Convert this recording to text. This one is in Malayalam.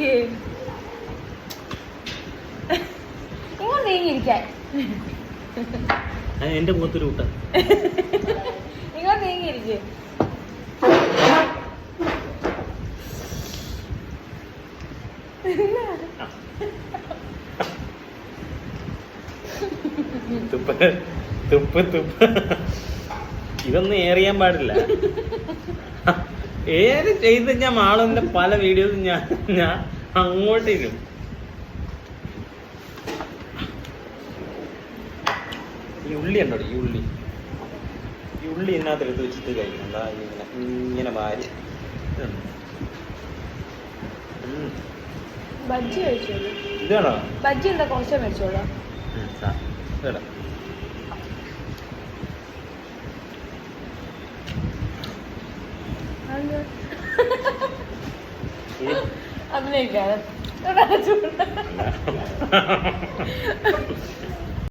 നീങ്ങിയിരിക്കേ, ഇങ്ങോട്ട് നീങ്ങിയിരിക്കാൻ. എന്റെ മുഖത്തൊരു കൂട്ട ഇങ്ങോട്ട് നീങ്ങിയിരിക്കേ. തുപ്പ് തുപ്പ് തുപ്പ്. ഇതൊന്നും ഏറിയാൻ പാടില്ല. ഏത് ചെയ്ത് ഞാൻ മാളുവിന്റെ പല വീഡിയോസും ഞാൻ അങ്ങോട്ടേക്കും. ഈ ഉള്ളി ഉണ്ടോ, ഈ ഉള്ളി ഇതിനകത്ത് എടുത്ത് വെച്ചിട്ട് കഴിക്കണം. എന്താ ഇങ്ങനെ വാരി. ബജ്ജി കഴിച്ചോളൂ. ഇതാണോ ബജ്ജി? എന്താ കുറച്ച് മേടിച്ചോളൂ. അതിനേക്കാണ്